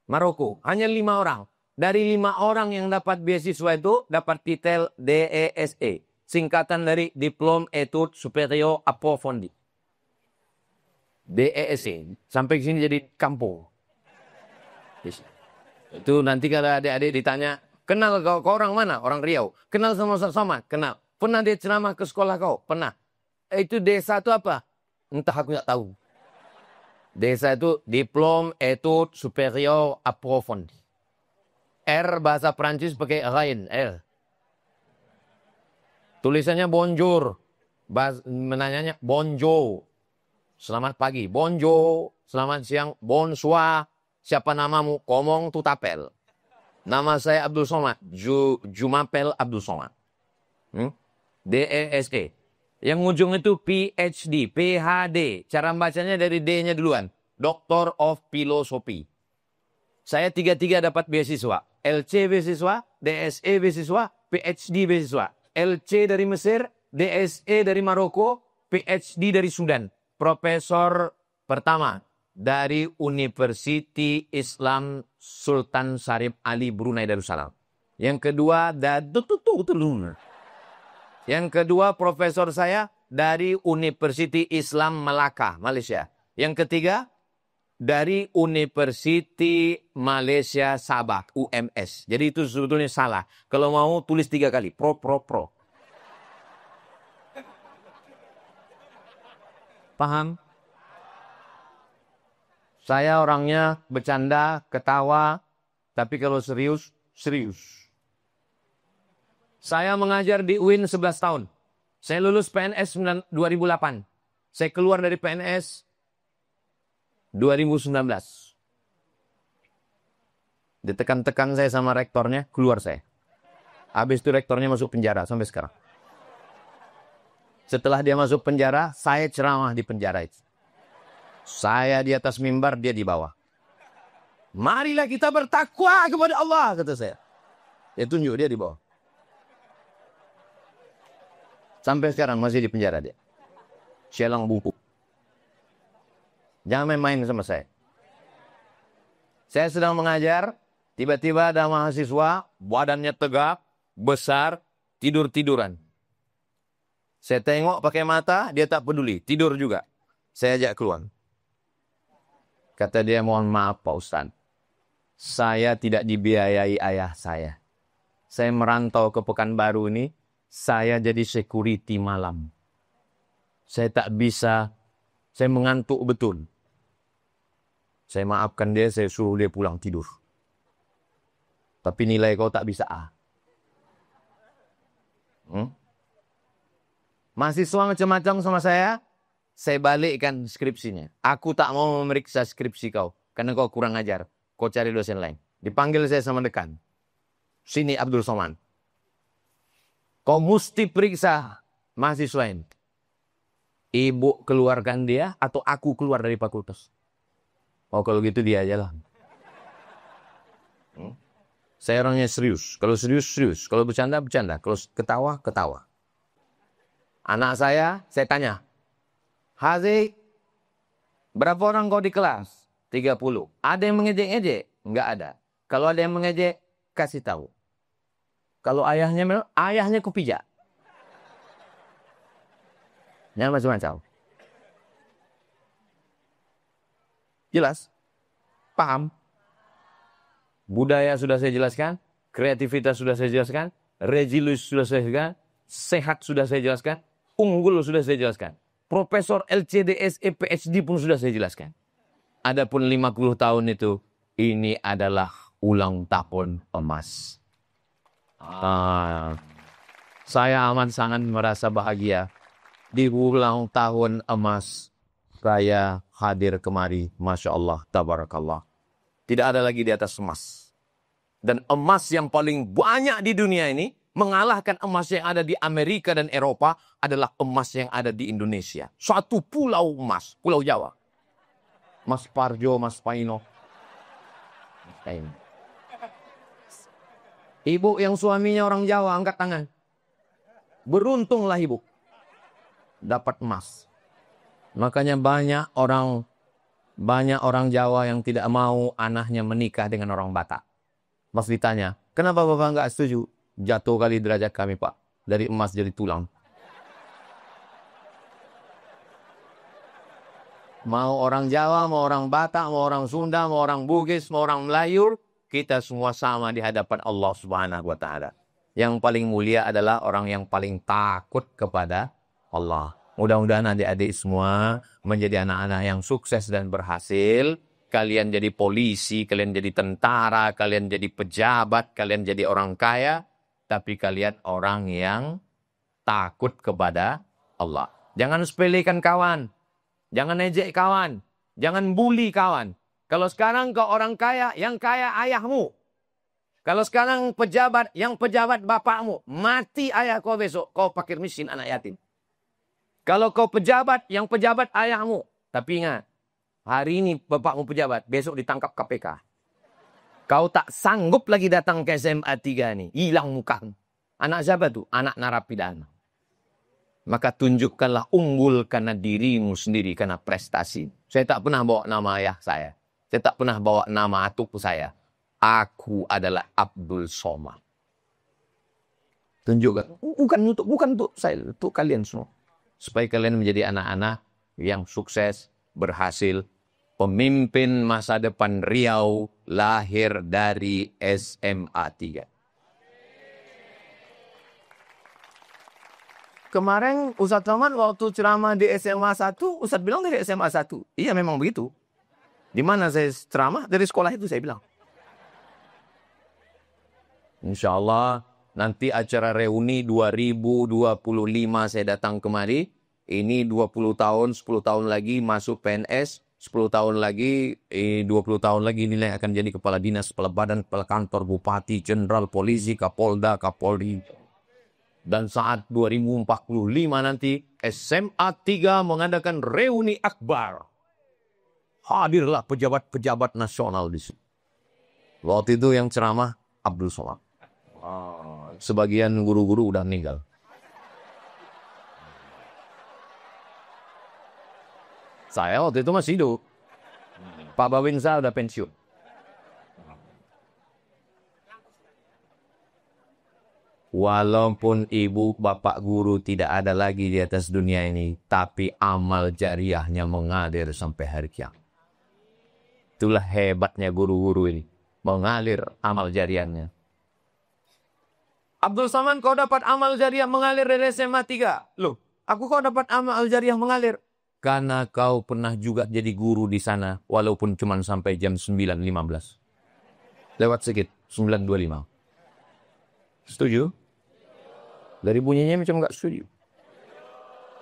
Maroko, hanya 5 orang. Dari 5 orang yang dapat beasiswa itu dapat titel DESE. Singkatan dari Diplom Etudes Superior Approfondi. DESE. Sampai sini jadi kampung. Itu nanti kalau adik-adik ditanya, kenal kau orang mana? Orang Riau. Kenal sama Ustaz Somad? Kenal. Pernah dia ceramah ke sekolah kau? Pernah. Itu desa itu apa? Entah, aku tak tahu. Desa itu Diplom Etudes Superior Approfondi. R bahasa Prancis pakai Rhin, L. Tulisannya bonjour. Menanyanya bonjour. Selamat pagi. Bonjour. Selamat siang. Bonsoir. Siapa namamu? Komong Tutapel. Nama saya Abdul Somad. Jumapel Abdul Somad. DESE. Yang ujung itu PhD. PhD. Cara bacanya dari D-nya duluan. Doctor of Philosophy. Saya 3-3 dapat beasiswa. LC beasiswa, DSE beasiswa, PhD beasiswa. LC dari Mesir, DSE dari Maroko, PhD dari Sudan. Profesor pertama dari University Islam Sultan Syarif Ali Brunei Darussalam. Yang kedua profesor saya dari University Islam Malaka, Malaysia. Yang ketiga dari University Malaysia Sabah, UMS. Jadi itu sebetulnya salah. Kalau mau tulis 3 kali. Pro. Paham? Saya orangnya bercanda, ketawa. Tapi kalau serius, serius. Saya mengajar di UIN 11 tahun. Saya lulus PNS 2008. Saya keluar dari PNS 2019. Ditekan-tekan saya sama rektornya, keluar saya. Habis itu rektornya masuk penjara sampai sekarang. Setelah dia masuk penjara, saya ceramah di penjara itu. Saya di atas mimbar, dia di bawah. Marilah kita bertakwa kepada Allah, kata saya. Dia tunjuk, dia di bawah. Sampai sekarang masih di penjara dia. Sialang bungkuk. Jangan main-main sama saya. Saya sedang mengajar, tiba-tiba ada mahasiswa, badannya tegap, besar, tidur-tiduran. Saya tengok pakai mata, dia tak peduli, tidur juga. Saya ajak keluar. Kata dia, mohon maaf Pak Ustaz. Saya tidak dibiayai ayah saya. Saya merantau ke Pekanbaru ini, saya jadi security malam. Saya tak bisa, saya mengantuk betul. Saya maafkan dia, saya suruh dia pulang tidur. Tapi nilai kau tak bisa A. Mahasiswa macam-macam sama saya balikkan skripsinya. Aku tak mau memeriksa skripsi kau, karena kau kurang ajar. Kau cari dosen lain. Dipanggil saya sama dekan. Sini Abdul Somad. Kau mesti periksa mahasiswa ini. Ibu keluarkan dia atau aku keluar dari fakultas. Oh kalau gitu dia aja lah. Saya orangnya serius. Kalau serius, serius. Kalau bercanda, bercanda. Kalau ketawa, ketawa. Anak saya tanya. Haziq, berapa orang kau di kelas? 30. Ada yang mengejek-ngejek? Enggak ada. Kalau ada yang mengejek, kasih tahu. Kalau ayahnya kupijak. Jangan macam-macam. Jelas? Paham? Budaya sudah saya jelaskan. Kreativitas sudah saya jelaskan. Resilience sudah saya jelaskan. Sehat sudah saya jelaskan. Unggul sudah saya jelaskan. Profesor LCDSE PhD pun sudah saya jelaskan. Adapun 50 tahun itu, ini adalah ulang tahun emas. Saya amat sangat merasa bahagia. Di ulang tahun emas, saya hadir kemari. Masya Allah, tabarakallah. Tidak ada lagi di atas emas. Dan emas yang paling banyak di dunia ini, mengalahkan emas yang ada di Amerika dan Eropa, adalah emas yang ada di Indonesia. Suatu pulau emas, Pulau Jawa. Mas Parjo, Mas Paino. Ibu yang suaminya orang Jawa, angkat tangan. Beruntunglah ibu. Dapat emas. Makanya banyak orang Jawa yang tidak mau anaknya menikah dengan orang Batak. Mas ditanya, kenapa Bapak nggak setuju? Jatuh kali derajat kami, Pak. Dari emas jadi tulang. Mau orang Jawa, mau orang Batak, mau orang Sunda, mau orang Bugis, mau orang Melayu, kita semua sama di hadapan Allah Subhanahu wa Ta'ala. Yang paling mulia adalah orang yang paling takut kepada Allah. Mudah-mudahan adik-adik semua menjadi anak-anak yang sukses dan berhasil. Kalian jadi polisi, kalian jadi tentara, kalian jadi pejabat, kalian jadi orang kaya. Tapi kalian orang yang takut kepada Allah. Jangan sepelekan kawan. Jangan ejek kawan. Jangan bully kawan. Kalau sekarang kau orang kaya, yang kaya ayahmu. Kalau sekarang pejabat, yang pejabat bapakmu. Mati ayah kau besok. Kau fakir miskin anak yatim. Kalau kau pejabat, yang pejabat ayahmu. Tapi ingat, hari ini bapakmu pejabat, besok ditangkap KPK. Kau tak sanggup lagi datang ke SMA 3 nih. Hilang mukamu. Anak siapa tuh? Anak narapidana. Maka tunjukkanlah unggul karena dirimu sendiri, karena prestasi. Saya tak pernah bawa nama ayah saya. Saya tak pernah bawa nama atuk saya. Aku adalah Abdul Somad. Tunjukkan. Bukan untuk saya, untuk kalian semua. Supaya kalian menjadi anak-anak yang sukses, berhasil. Pemimpin masa depan Riau lahir dari SMA 3. Kemarin Ustadz Rahman waktu ceramah di SMA 1, Ustadz bilang dari SMA 1. Iya memang begitu. Di mana saya ceramah? Dari sekolah itu saya bilang. Insya Allah nanti acara reuni 2025 saya datang kemari. Ini 20 tahun, 10 tahun lagi masuk PNS. 10 tahun lagi, 20 tahun lagi nilai akan jadi kepala dinas, kepala badan, kepala kantor, bupati, jenderal, polisi, kapolda, kapolri. Dan saat 2045 nanti SMA 3 mengadakan reuni akbar. Hadirlah pejabat-pejabat nasional di situ. Waktu itu yang ceramah Abdul Somad. Sebagian guru-guru udah meninggal. Saya waktu itu masih hidup. Pak Bawinsa udah pensiun. Walaupun ibu bapak guru tidak ada lagi di atas dunia ini, tapi amal jariahnya mengalir sampai hari kiamat. Itulah hebatnya guru-guru ini, mengalir amal jariahnya. Abdul Somad, kau dapat amal jariah mengalir dari SMA 3. Loh, aku kau dapat amal jariah mengalir. Karena kau pernah juga jadi guru di sana, walaupun cuma sampai jam 9.15. Lewat sedikit, 9.25. Setuju? Dari bunyinya macam nggak setuju.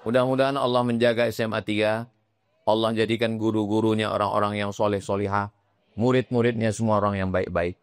Mudah-mudahan Allah menjaga SMA 3. Allah jadikan guru-gurunya orang-orang yang soleh-solihah. Murid-muridnya semua orang yang baik-baik.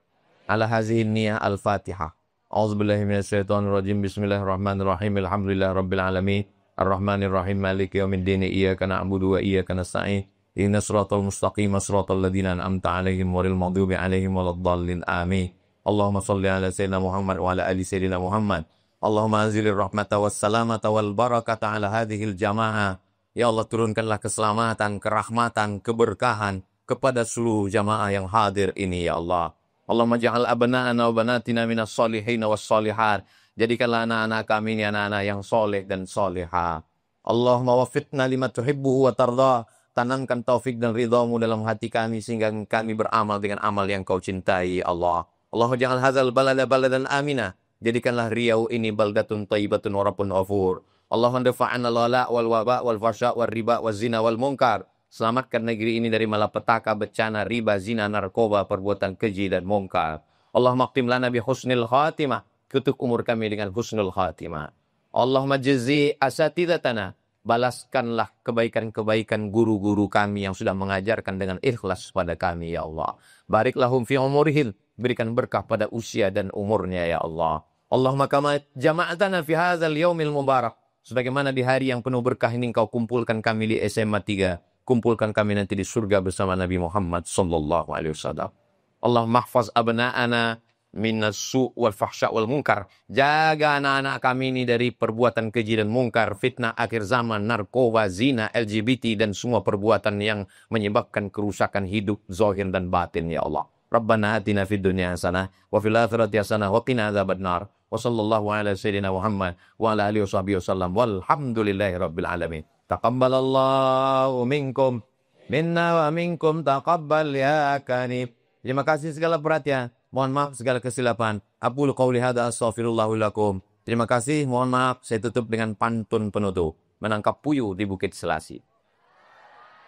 Ala hazihin niyah al-Fatihah. A'udzubillahi minasyaitonirrajim. Bismillahirrahmanirrahim. Alhamdulillah rabbil alamin. Ar-Rahmanir-Rahim. Maliki yaumiddin. Iyyaka na'budu wa iyyaka nasta'in. Ihdinas siratal mustaqim. Siratal ladzina an'amta 'alaihim ghairil maghdubi 'alaihim waladdallin. Amin. Allahumma shalli ala sayyidina Muhammad wa ala ali sayyidina Muhammad. Allahumma anzilir rahmata wassalamata wal barakata ala hadhil jamaah. Ya Allah, turunkanlah keselamatan, kerahmatan, keberkahan kepada seluruh jamaah yang hadir ini ya Allah. Allahumma ja'al abna'ana wa banatina minas solihin was solihat. Jadikanlah anak-anak kami ini anak-anak yang soleh dan solehah. Allahumma waffiqna lima tuhibbuhu wa tarda. Tanamkan taufik dan ridhamu dalam hati kami sehingga kami beramal dengan amal yang kau cintai ya Allah. Allahumma ja'al hadzal balada baladan amina. Jadikanlah Riau ini baldatun thayyibatun wa rabbun ghafur. Allahumma dafa'anna al-wala wal waba wal fasya wal riba wal zina wal munkar. Selamatkan negeri ini dari malapetaka, bencana, riba, zina, narkoba, perbuatan keji dan munkar. Allahumma qtim lana bi husnil khatimah. Kutuk umur kami dengan husnul khatimah. Allahumma jazi asatidatana. Balaskanlah kebaikan-kebaikan guru-guru kami yang sudah mengajarkan dengan ikhlas pada kami ya Allah. Barik lahum fi umurihim. Berikan berkah pada usia dan umurnya ya Allah. Allahumma kama jama'atana fi hadzal yaumil mubarak. Sebagaimana di hari yang penuh berkah ini engkau kumpulkan kami di SMA 3. Kumpulkan kami nanti di surga bersama Nabi Muhammad sallallahu alaihi wasallam. Allahumma mahfaz abna'ana minas su' wal fahsya wal munkar. Jaga anak-anak kami ini dari perbuatan keji dan munkar, fitnah akhir zaman, narkoba, zina, LGBT dan semua perbuatan yang menyebabkan kerusakan hidup zahir dan batin ya Allah. Rabbana atina fid dunya hasanah wa fil akhirati hasanah wa qina adzabannar. Wa sallallahu ala sayyidina Muhammad wa ala alihi washabbihi wasallam. Walhamdulillahi rabbil alamin. Taqabbalallahu minkum minna wa minkum taqabbal ya karim. Terima kasih segala perhatian. Mohon maaf segala kesilapan. Aqulu qouli hadza astaghfirullahu lakum. Terima kasih, mohon maaf. Saya tutup dengan pantun penutup. Menangkap puyuh di Bukit Selasi.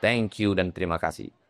Thank you dan terima kasih.